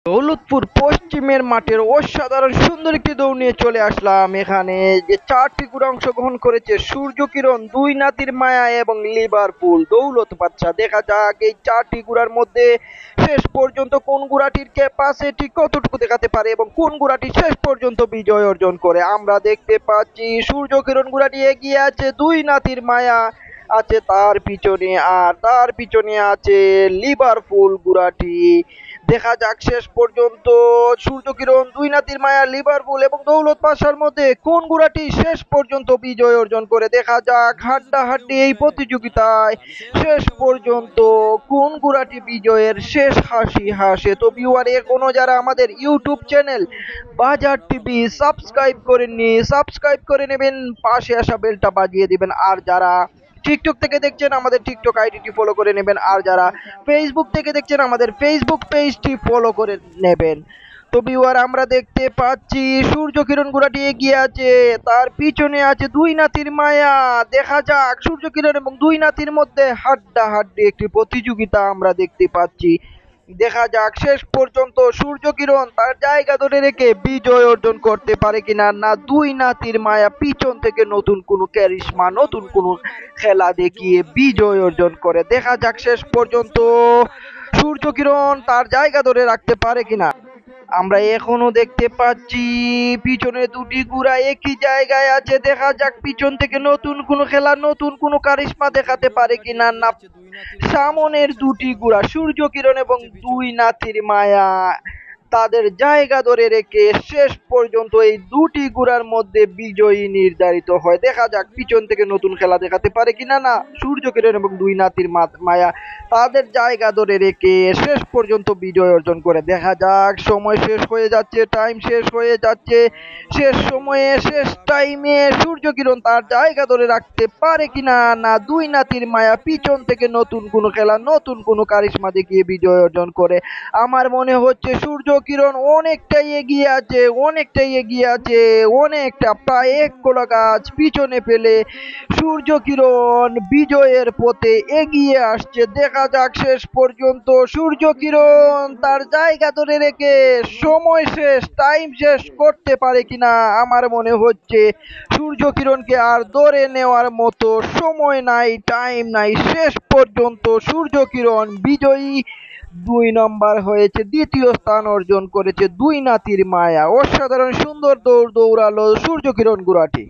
দৌলতপুর পশ্চিমের মাঠের অসাধারণ সুন্দর একটি দৌড় নিয়ে চলে আসলাম। এখানে যে চারটি গুড়া অংশগ্রহণ করেছে, সূর্য কিরণ, দুই নাতির মায়া এবং লিভারপুল দৌলত বাদশা। দেখা যাক এই চারটি গুড়ার মধ্যে শেষ পর্যন্ত কোন গুড়াটির ক্যাপাসিটি কতটুকু দেখাতে পারে এবং কোন গুড়াটি শেষ পর্যন্ত বিজয় অর্জন করে। আমরা দেখতে পাচ্ছি সূর্য কিরণ গুড়াটি এগিয়ে আছে, দুই নাতির মায়া আছে তার পিছনে, আর তার পিছনে আছে লিভারপুল গুড়াটি। দেখা যাক শেষ পর্যন্ত সূর্যকিরণ, দুই নাতির মায়া, লিভারপুল এবং দৌলত পাশার মধ্যে কোন গুড়াটি শেষ পর্যন্ত বিজয় অর্জন করে। দেখা যাক হাড্ডাহাড্ডি এই প্রতিযোগিতায় শেষ পর্যন্ত কোন গুড়াটি বিজয়ের শেষ হাসি হাসে। তো ভিউয়ার, এখনো যারা আমাদের ইউটিউব চ্যানেল বাজার টিভি সাবস্ক্রাইব করেননি, সাবস্ক্রাইব করে নেবেন, পাশে আসা বেলটা বাজিয়ে দিবেন। আর যারা টিকটক থেকে দেখছেন আমাদের টিকটক আইডিটি ফলো করে নেবেন, আর যারা ফেসবুক থেকে দেখছেন আমাদের ফেসবুক পেজটি ফলো করে নেবেন। তো ভিউয়ার, আমরা দেখতে পাচ্ছি সূর্য কিরণ গুড়াটি এগিয়ে আছে, তার পিছনে আছে দুই নাতির মায়া। দেখা যাক সূর্য কিরণ এবং দুই নাতির মধ্যে হাড্ডাহাড্ডি একটি প্রতিযোগিতা আমরা দেখতে পাচ্ছি। দেখা যাক শেষ পর্যন্ত সূর্য কিরণ তার জায়গা ধরে রেখে বিজয় অর্জন করতে পারে কিনা, না দুই নাতির মায়া পিছন থেকে নতুন কোনো ক্যারিশমা, নতুন কোনো খেলা দেখিয়ে বিজয় অর্জন করে। দেখা যাক শেষ পর্যন্ত সূর্য কিরণ তার জায়গা ধরে রাখতে পারে কিনা। আমরা এখনো দেখতে পাচ্ছি পিছনে দুটি গুড়া একই জায়গায় আছে। দেখা যাক পিছন থেকে নতুন কোনো খেলা, নতুন কোনো কারিশমা দেখাতে পারে কিনা, না সামনের দুটি গুড়া সূর্য কিরণ এবং দুই নাতির মায়া তাদের জায়গা ধরে রেখে শেষ পর্যন্ত এই দুটি গুড়ার মধ্যে বিজয়ী নির্ধারিত হয়। দেখা যাক পিছন থেকে নতুন খেলা দেখাতে পারে কিনা, না সূর্য কিরণ এবং দুই নাতির মায়া তাদের জায়গা ধরে রেখে শেষ পর্যন্ত বিজয় অর্জন করে। দেখা যাক সময় শেষ হয়ে যাচ্ছে, টাইম শেষ হয়ে যাচ্ছে। শেষ সময়ে শেষ টাইমে সূর্য কিরণ তার জায়গা ধরে রাখতে পারে কিনা, না দুই নাতির মায়া পিছন থেকে নতুন কোনো খেলা, নতুন কোনো কারিশমা দেখিয়ে বিজয় অর্জন করে। আমার মনে হচ্ছে সূর্য কিরণ অনেকটাই এগিয়ে আছে, অনেকটাই এগিয়ে আছে, অনেকটা, প্রায় এক কলা গাছ পিছনে ফেলে সূর্য কিরণ বিজয়ের পথে এগিয়ে আসছে। দেখা যাক শেষ পর্যন্ত সূর্য কিরণ তার জায়গা ধরে রেখে সময় শেষ, টাইম শেষ করতে পারে কিনা। আমার মনে হচ্ছে সূর্য কিরণকে আর ধরে নেওয়ার মতো সময় নাই, টাইম নাই। শেষ পর্যন্ত সূর্য কিরণ বিজয়ী, 2 নম্বর হয়েছে, দ্বিতীয় স্থান অর্জন করেছে দুই নাতির মায়া। অসাধারণ সুন্দর দৌড় দৌড়ালো সূর্য কিরণ গুড়াটি।